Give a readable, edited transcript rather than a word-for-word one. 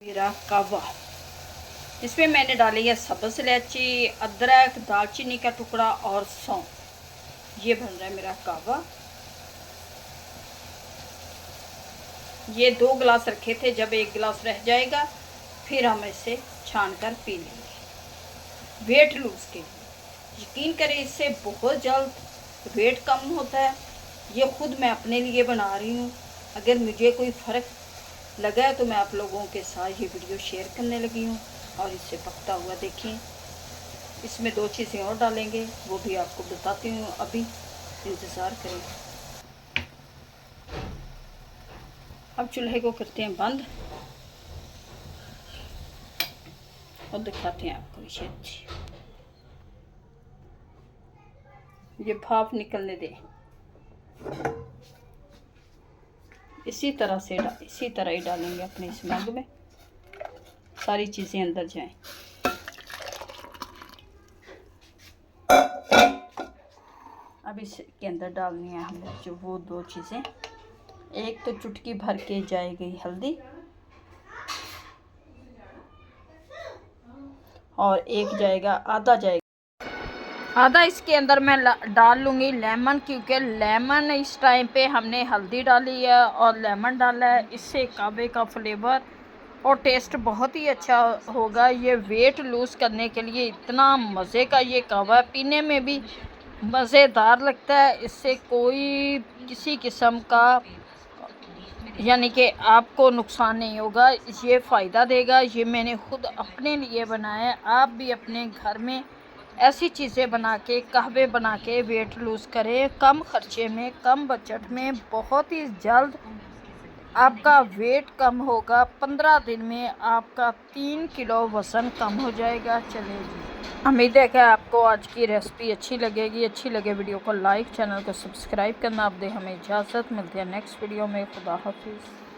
मेरा कहवा, इसमें मैंने डाली है सब्ज़ इलायची, अदरक, दालचीनी का टुकड़ा और सौंफ। ये बन रहा है मेरा कहवा। ये 2 गिलास रखे थे, जब 1 गिलास रह जाएगा फिर हम इसे छान कर पी लेंगे। वेट लूज के लिए यकीन करें, इससे बहुत जल्द वेट कम होता है। ये खुद मैं अपने लिए बना रही हूँ। अगर मुझे कोई फ़र्क लगा है तो मैं आप लोगों के साथ ये वीडियो शेयर करने लगी हूँ। और इससे पकता हुआ देखें। इसमें 2 चीज़ें और डालेंगे, वो भी आपको बताती हूँ, अभी इंतज़ार करें। अब चूल्हे को करते हैं बंद और दिखाते हैं आपको ये भाप निकलने दें। इसी तरह ही डालेंगे अपने इस मग में, सारी चीज़ें अंदर जाएं। अब इसके अंदर डालनी है हमने जो वो 2 चीज़ें। एक तो चुटकी भर के जाएगी हल्दी और एक जाएगा आधा इसके अंदर मैं डाल लूँगी लेमन, क्योंकि लेमन इस टाइम पे हमने हल्दी डाली है और लेमन डाला है। इससे कहवे का फ्लेवर और टेस्ट बहुत ही अच्छा होगा। ये वेट लूज़ करने के लिए इतना मज़े का ये कहवा, पीने में भी मज़ेदार लगता है। इससे कोई किसी किस्म का यानी कि आपको नुकसान नहीं होगा, ये फ़ायदा देगा। ये मैंने खुद अपने लिए बनाया है। आप भी अपने घर में ऐसी चीज़ें बना के, कहवे बना के वेट लूज़ करें, कम खर्चे में, कम बजट में। बहुत ही जल्द आपका वेट कम होगा। 15 दिन में आपका 3 किलो वज़न कम हो जाएगा। चलिए जी, उम्मीद है कि आपको आज की रेसिपी अच्छी लगेगी। अच्छी लगे वीडियो को लाइक, चैनल को सब्सक्राइब करना। आप दे हमें इजाज़त, मिलते हैं नेक्स्ट वीडियो में। खुदा हाफिज़।